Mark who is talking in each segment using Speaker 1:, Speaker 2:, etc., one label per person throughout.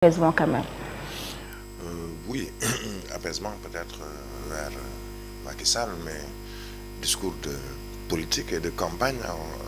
Speaker 1: apaisement quand même.
Speaker 2: Oui, apaisement peut-être vers Macky Sall, mais discours de politique et de campagne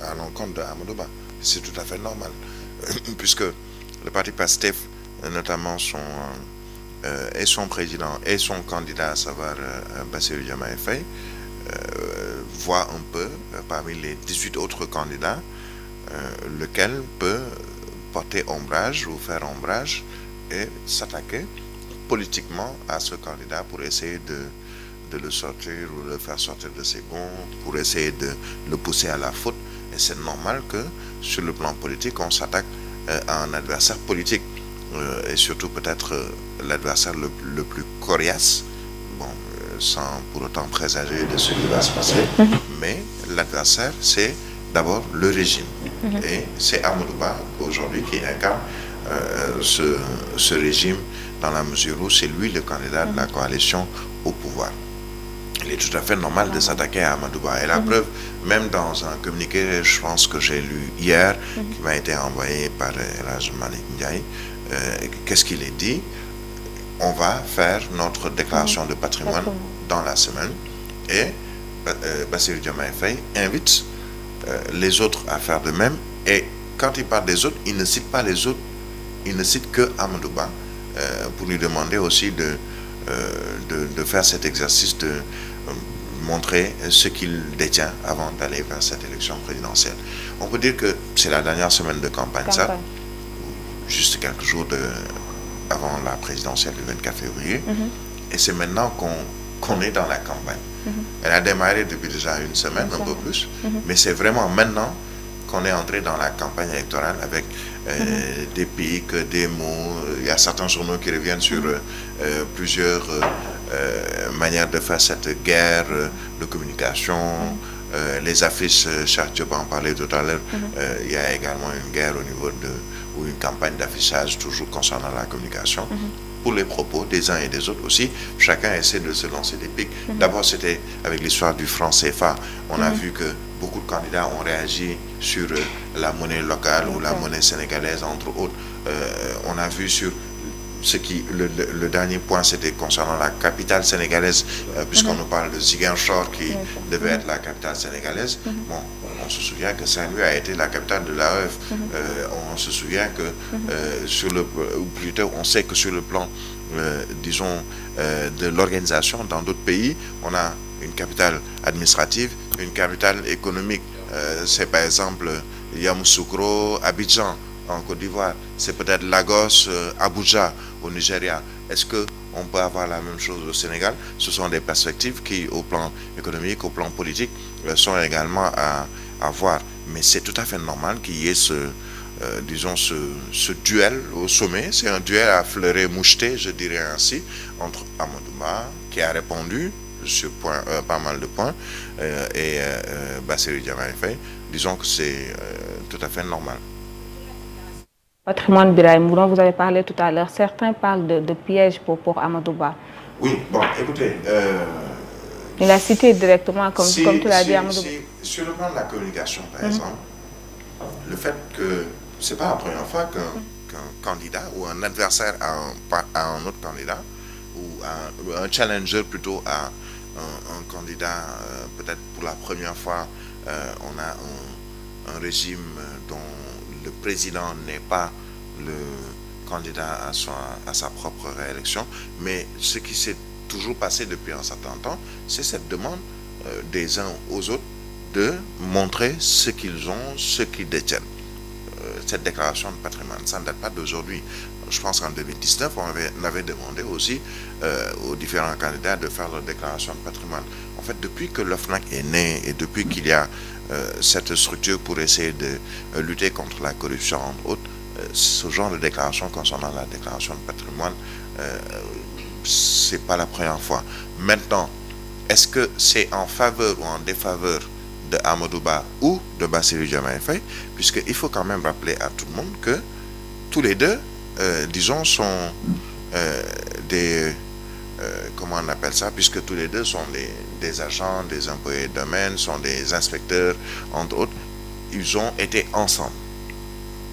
Speaker 2: à l'encontre de Amadou Ba. C'est tout à fait normal, puisque le parti PASTEF, notamment et son président et son candidat, à savoir Bassirou Diomaye Faye, voit un peu parmi les 18 autres candidats lequel peut porter ombrage ou faire ombrage et s'attaquer politiquement à ce candidat pour essayer de le sortir ou de le faire sortir de ses gonds, pour essayer de le pousser à la faute. Et c'est normal que sur le plan politique, on s'attaque à un adversaire politique. Et surtout peut-être l'adversaire le plus coriace, bon, sans pour autant présager de ce qui va se passer, mais l'adversaire, c'est d'abord le régime. Et c'est Amadou Ba aujourd'hui qui incarne ce régime dans la mesure où c'est lui le candidat de la coalition au pouvoir. Il est tout à fait normal de s'attaquer à Amadou Ba. Et la preuve, même dans un communiqué, je pense que j'ai lu hier, qui m'a été envoyé par El Hadj Malick Ndiaye, qu'est-ce qu'il est dit? On va faire notre déclaration de patrimoine dans la semaine et Bassirou Diomaye Faye invite les autres à faire de même. Et quand il parle des autres, il ne cite pas les autres, il ne cite que Amadou Ba pour lui demander aussi de faire cet exercice de montrer ce qu'il détient avant d'aller vers cette élection présidentielle. On peut dire que c'est la dernière semaine de campagne, ça, juste quelques jours avant la présidentielle du 24 février. Et c'est maintenant qu'on est dans la campagne. Elle a démarré depuis déjà une semaine, un peu plus, mais c'est vraiment maintenant qu'on est entré dans la campagne électorale avec des pics, des mots. Il y a certains journaux qui reviennent sur plusieurs manières de faire cette guerre de communication. Les affiches, Cheikh Diop en parlait tout à l'heure, il y a également une guerre au niveau ou une campagne d'affichage toujours concernant la communication. Pour les propos des uns et des autres aussi, chacun essaie de se lancer des pics. D'abord, c'était avec l'histoire du franc CFA. On a vu que beaucoup de candidats ont réagi sur la monnaie locale ou la monnaie sénégalaise, entre autres. On a vu sur le dernier point, c'était concernant la capitale sénégalaise, puisqu'on nous parle de Ziguinchor qui devait être la capitale sénégalaise. Bon, on se souvient que Saint-Louis a été la capitale de l'AEF. On se souvient que ou plutôt on sait que sur le plan, disons, de l'organisation dans d'autres pays, on a une capitale administrative, une capitale économique. C'est par exemple Yamoussoukro, Abidjan en Côte d'Ivoire, c'est peut-être Lagos, Abuja au Nigeria. Est-ce qu'on peut avoir la même chose au Sénégal? Ce sont des perspectives qui, au plan économique, au plan politique, sont également à voir. Mais c'est tout à fait normal qu'il y ait disons, ce duel au sommet. C'est un duel à fleuret moucheté, je dirais ainsi, entre Amadou Ba, qui a répondu sur pas mal de points, et Bassirou Diomaye Faye. Disons que c'est tout à fait normal.
Speaker 1: Patrimoine Birahim, dont vous avez parlé tout à l'heure, certains parlent de piège pour Amadou Ba.
Speaker 2: Oui, bon, écoutez...
Speaker 1: il a cité directement, comme tu l'as dit, Amadou Ba.
Speaker 2: Sur le plan de la communication, par exemple, le fait que c'est pas la première fois qu'un candidat ou un adversaire à un autre candidat, ou un challenger plutôt à un candidat, peut-être pour la première fois, on a un régime dont le président n'est pas le candidat à sa propre réélection, mais ce qui s'est toujours passé depuis un certain temps, c'est cette demande des uns aux autres de montrer ce qu'ils ont, ce qu'ils détiennent. Cette déclaration de patrimoine, ça ne date pas d'aujourd'hui. Je pense qu'en 2019, on avait demandé aussi aux différents candidats de faire leur déclaration de patrimoine. En fait, depuis que l'OFNAC est né et depuis qu'il y a cette structure pour essayer de lutter contre la corruption, entre autres, ce genre de déclaration concernant la déclaration de patrimoine, c'est pas la première fois. Maintenant, est-ce que c'est en faveur ou en défaveur de Amadou Ba ou de Bassirou Diomaye Faye, puisqu'il faut quand même rappeler à tout le monde que tous les deux, disons, sont des... comment on appelle ça, puisque tous les deux sont des agents, des employés de domaine, sont des inspecteurs, entre autres, ils ont été ensemble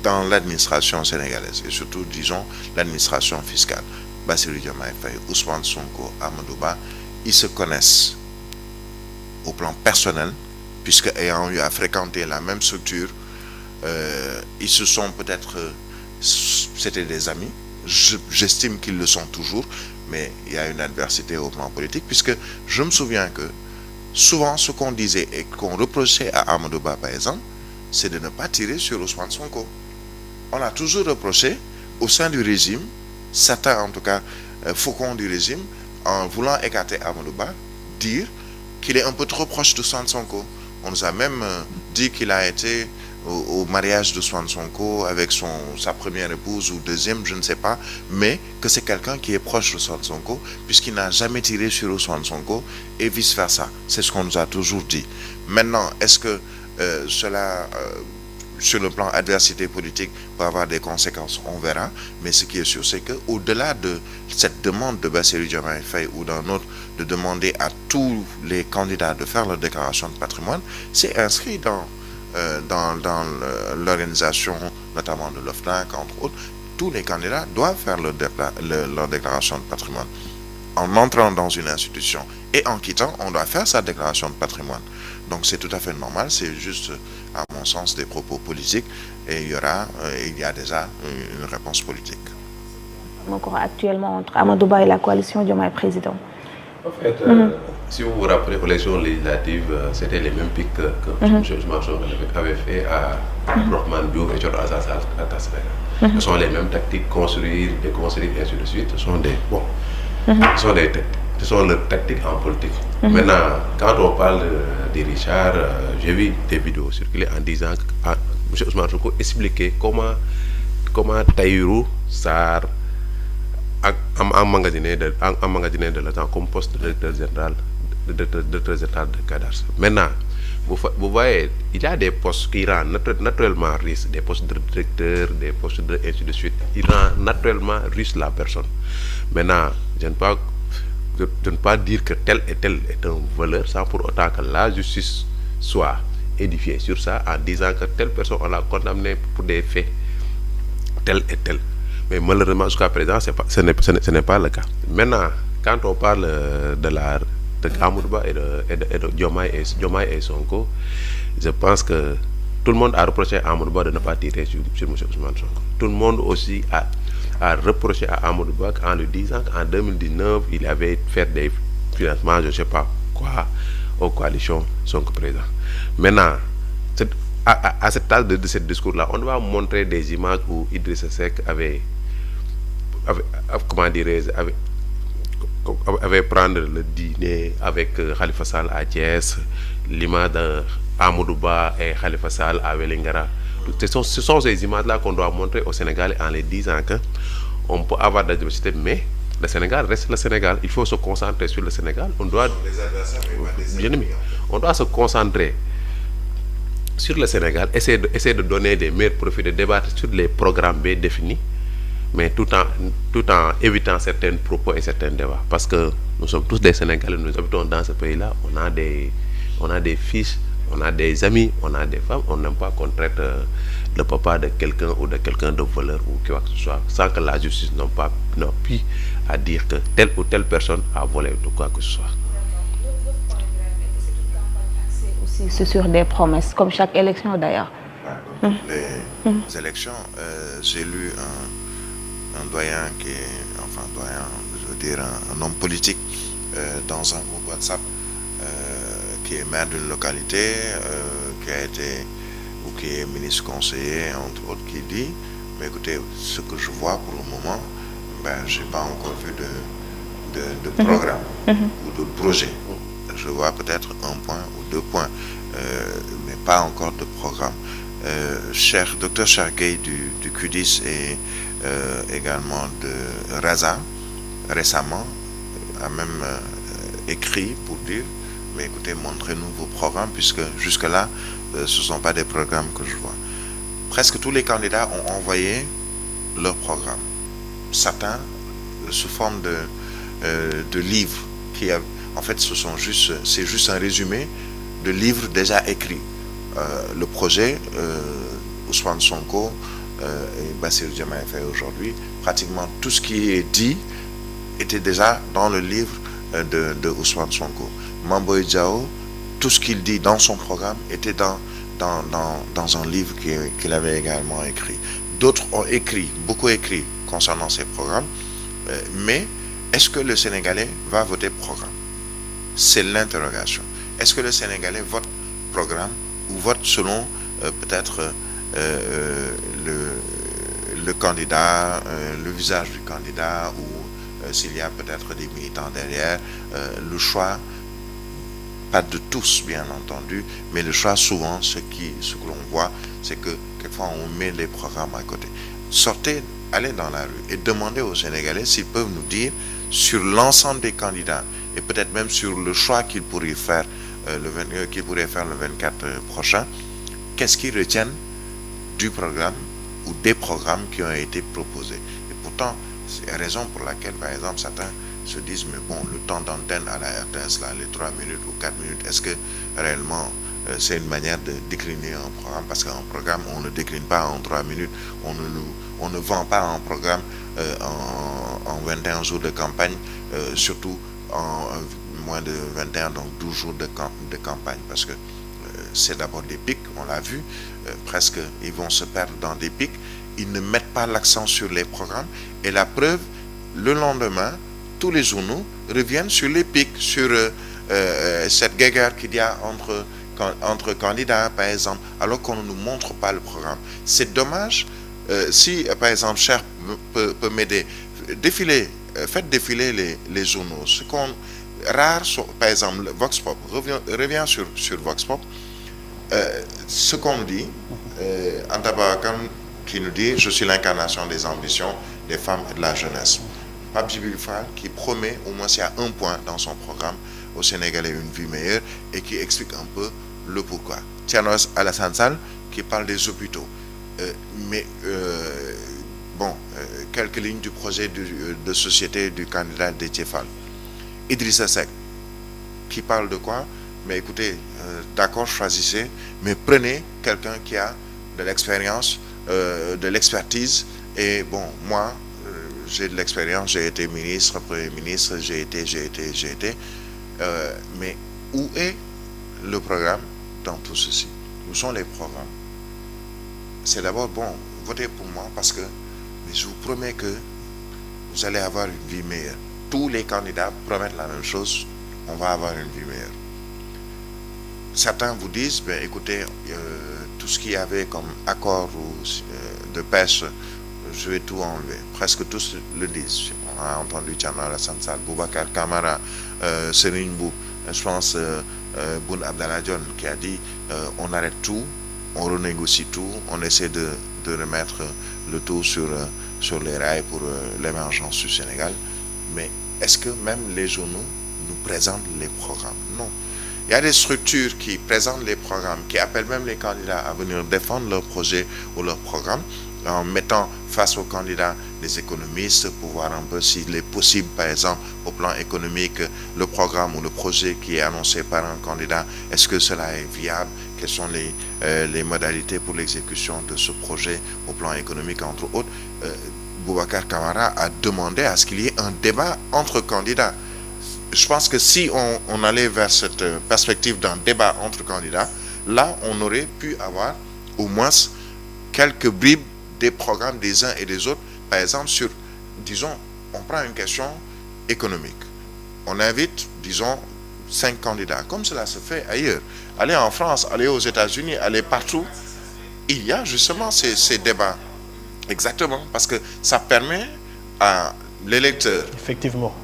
Speaker 2: dans l'administration sénégalaise, et surtout, disons, l'administration fiscale, Bassirou Diomaye Faye, Ousmane Sonko, Amadou Ba, ils se connaissent au plan personnel, puisque ayant eu à fréquenter la même structure, ils se sont peut-être... c'était des amis, j'estime qu'ils le sont toujours, mais il y a une adversité au plan politique, puisque je me souviens que souvent ce qu'on disait et qu'on reprochait à Amadou Ba, par exemple, c'est de ne pas tirer sur Ousmane Sonko. On a toujours reproché au sein du régime, certains en tout cas faucons du régime, en voulant écarter Amadou Ba, dire qu'il est un peu trop proche de Ousmane Sonko. On nous a même dit qu'il a été au mariage de Ousmane Sonko avec sa première épouse ou deuxième, je ne sais pas, mais que c'est quelqu'un qui est proche de Ousmane Sonko, puisqu'il n'a jamais tiré sur Ousmane Sonko et vice-versa. C'est ce qu'on nous a toujours dit. Maintenant, est-ce que cela, sur le plan adversité politique, peut avoir des conséquences? On verra. Mais ce qui est sûr, c'est qu'au-delà de cette demande de Bassirou Diomaye Faye ou d'un autre, de demander à tous les candidats de faire leur déclaration de patrimoine, c'est inscrit dans l'organisation, notamment de l'OFNAC, entre autres. Tous les candidats doivent faire leur déclaration de patrimoine. En entrant dans une institution et en quittant, on doit faire sa déclaration de patrimoine. Donc c'est tout à fait normal, c'est juste, à mon sens, des propos politiques, et il y a déjà une réponse politique.
Speaker 1: Actuellement, entre Amadou Ba et la coalition Diomaye Président.
Speaker 3: En fait, si vous vous rappelez, aux élections législatives, c'était les mêmes pics que M. Mansour avait fait à Abdourahmane Diouf et Thioro Alassane Ouattara. Ce sont les mêmes tactiques, construire, déconstruire, et ainsi de suite. Ce sont leurs tactiques en politique. Maintenant, quand on parle de Richard, j'ai vu des vidéos circuler en disant que M. Ousmane Sonko expliquait comment Tahirou Sarr a emmagasiné de l'argent comme poste de directeur général de Cadastre. Maintenant, vous voyez, il y a des postes qui rendent naturellement riche, des postes de directeur, des postes de ainsi de suite. Il rend naturellement riche la personne. Maintenant, je ne peux pas dire que tel et tel est un voleur sans pour autant que la justice soit édifiée sur ça en disant que telle personne, on l'a condamné pour des faits tel et tel. Mais malheureusement, jusqu'à présent, ce n'est pas le cas. Maintenant, quand on parle de Amadou Ba et de Diomaye et Sonko, je pense que tout le monde a reproché à Amadou Ba de ne pas tirer sur M. Ousmane Sonko. Tout le monde aussi a reproché à Amadou Ba en lui disant qu'en 2019, il avait fait des financements, je ne sais pas quoi, aux coalitions Sonko présent. Maintenant, à cette table de ce discours-là, on doit montrer des images où Idrissa Seck avait prendre le dîner avec Khalifa Sall à Thiès, l'image d'Amadou Ba et Khalifa Sall à Vélingara. Ce sont ces images-là qu'on doit montrer au Sénégal en les disant qu'on peut avoir de la diversité, mais le Sénégal reste le Sénégal. Il faut se concentrer sur le Sénégal. On doit se concentrer sur le Sénégal, essayer de donner des meilleurs profits, de débattre sur les programmes bien définis, mais tout en évitant certains propos et certains débats. Parce que nous sommes tous des Sénégalais, nous habitons dans ce pays-là, on a des fils, on a des amis, on a des femmes, on n'aime pas qu'on traite le papa de quelqu'un ou de quelqu'un de voleur ou quoi que ce soit, sans que la justice n'a pu à dire que telle ou telle personne a volé ou quoi que ce soit.
Speaker 1: C'est sur des promesses, comme chaque élection d'ailleurs.
Speaker 2: Les élections, j'ai lu un doyen qui est, je veux dire un homme politique dans un groupe WhatsApp qui est maire d'une localité, qui a été ou qui est ministre conseiller, entre autres, qui dit, mais écoutez, ce que je vois pour le moment, je n'ai pas encore vu de programme ou de projet. Je vois peut-être un point ou deux points, mais pas encore de programme. Dr Chargay du QDIS et également de Raza, récemment, a même écrit pour dire, mais écoutez, montrez-nous vos programmes, puisque jusque-là, ce ne sont pas des programmes que je vois. Presque tous les candidats ont envoyé leur programme. Certains sous forme de livres qui, en fait, c'est juste un résumé de livres déjà écrits. Le projet Ousmane Sonko et Bassirou Diomaye Faye aujourd'hui, pratiquement tout ce qui est dit était déjà dans le livre de Ousmane Sonko. Mame Boye Diao, tout ce qu'il dit dans son programme était dans un livre qu'il avait également écrit. D'autres ont écrit, beaucoup écrit concernant ces programmes, mais est-ce que le Sénégalais va voter programme? C'est l'interrogation. Est-ce que le Sénégalais vote programme ou vote selon peut-être le candidat, le visage du candidat, ou s'il y a peut-être des militants derrière, le choix, pas de tous bien entendu, mais le choix souvent, ce que l'on voit, c'est que quelquefois on met les programmes à côté. Sortez, allez dans la rue et demandez aux Sénégalais s'ils peuvent nous dire sur l'ensemble des candidats et peut-être même sur le choix qu'ils pourraient faire le 24 prochain, qu'est-ce qu'ils retiennent du programme ou des programmes qui ont été proposés. Et pourtant, c'est la raison pour laquelle, par exemple, certains se disent, mais bon, le temps d'antenne à la RTS, là, les 3 minutes ou 4 minutes, est-ce que réellement c'est une manière de décliner un programme? Parce qu'un programme, on ne décline pas en 3 minutes, on ne vend pas un programme en 21 jours de campagne, surtout en moins de 21, donc 12 jours de campagne, parce que c'est d'abord des pics, on l'a vu, presque ils vont se perdre dans des pics, ils ne mettent pas l'accent sur les programmes, et la preuve, le lendemain, tous les journaux reviennent sur les pics, sur cette guerre qu'il y a entre candidats, par exemple, alors qu'on ne nous montre pas le programme. C'est dommage. Si, par exemple, Cher peut m'aider, faites défiler les journaux. Ce qu'on rare, par exemple, Vox Pop, revient sur Vox Pop. Ce qu'on nous dit, Anta Babacar qui nous dit, je suis l'incarnation des ambitions des femmes et de la jeunesse. Pape Djibril Fall qui promet, au moins s'il y a un point dans son programme, au Sénégalais une vie meilleure, et qui explique un peu le pourquoi. Thierno Alassane Sall qui parle des hôpitaux. Quelques lignes du projet de société du candidat Déthié Fall. Idrissa Seck qui parle de quoi? Mais écoutez, d'accord, choisissez, mais prenez quelqu'un qui a de l'expérience, de l'expertise. Et bon, moi, j'ai de l'expérience, j'ai été ministre, premier ministre, j'ai été. Mais où est le programme dans tout ceci? Où sont les programmes? C'est d'abord, bon, votez pour moi parce que je vous promets que vous allez avoir une vie meilleure. Tous les candidats promettent la même chose, on va avoir une vie meilleure. Certains vous disent, ben, écoutez, tout ce qu'il y avait comme accord de pêche, je vais tout enlever. Presque tous le disent. On a entendu Thierno Alassane Sall, Boubacar Camara, Serigne Mboup, je pense Boun Abdallah Dionne qui a dit on arrête tout, on renégocie tout, on essaie de remettre le tout sur les rails pour l'émergence du Sénégal. Mais est-ce que même les journaux nous présentent les programmes? Non. Il y a des structures qui présentent les programmes, qui appellent même les candidats à venir défendre leur projet ou leur programme, en mettant face aux candidats des économistes pour voir un peu s'il est possible, par exemple, au plan économique, le programme ou le projet qui est annoncé par un candidat, est-ce que cela est viable? Quelles sont les modalités pour l'exécution de ce projet au plan économique, entre autres? Boubacar Camara a demandé à ce qu'il y ait un débat entre candidats. Je pense que si on allait vers cette perspective d'un débat entre candidats, là, on aurait pu avoir au moins quelques bribes des programmes des uns et des autres. Par exemple, disons, on prend une question économique. On invite, disons, 5 candidats, comme cela se fait ailleurs. Allez en France, allez aux États-Unis, allez partout. Il y a justement ces débats. Exactement, parce que ça permet à l'électeur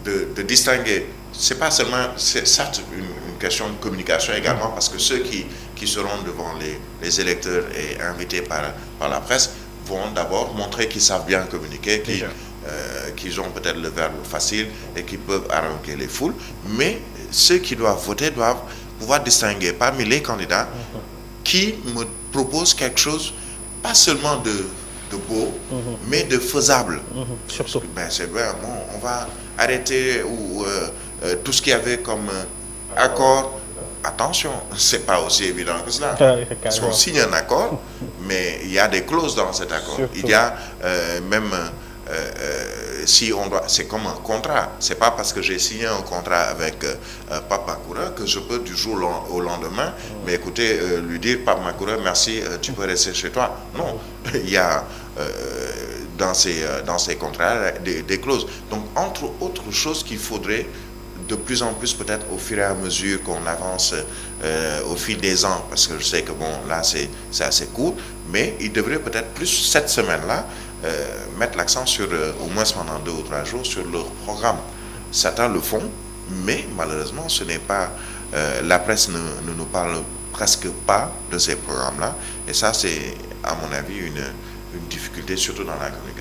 Speaker 2: de distinguer. C'est pas seulement, c'est certes une question de communication également, parce que ceux qui seront devant les électeurs et invités par la presse vont d'abord montrer qu'ils savent bien communiquer, qu'ils ont peut-être le verbe facile et qu'ils peuvent haranguer les foules. Mais ceux qui doivent voter doivent pouvoir distinguer parmi les candidats qui me proposent quelque chose, pas seulement de beau, mais de faisable.
Speaker 4: Surtout.
Speaker 2: Ben, c'est vrai, bon, on va arrêter tout ce qu'il y avait comme accord. Attention, c'est pas aussi évident que cela. Parce qu'on signe un accord, mais mais il y a des clauses dans cet accord.
Speaker 4: Surtout.
Speaker 2: Il y a même si on doit, c'est comme un contrat. C'est pas parce que j'ai signé un contrat avec Pape Makoura que je peux du jour au lendemain, mais écoutez, lui dire Pape Makoura, merci, tu peux rester chez toi. Non, il y a dans ces contrats des clauses. Donc, entre autres choses qu'il faudrait de plus en plus, peut-être au fur et à mesure qu'on avance au fil des ans, parce que je sais que bon, là c'est assez court, mais il devrait peut-être plus cette semaine-là mettre l'accent sur, au moins pendant 2 ou 3 jours, sur leur programme. Certains le font, mais malheureusement, ce n'est pas la presse ne nous parle presque pas de ces programmes-là, et ça c'est à mon avis une difficulté, surtout dans la communauté.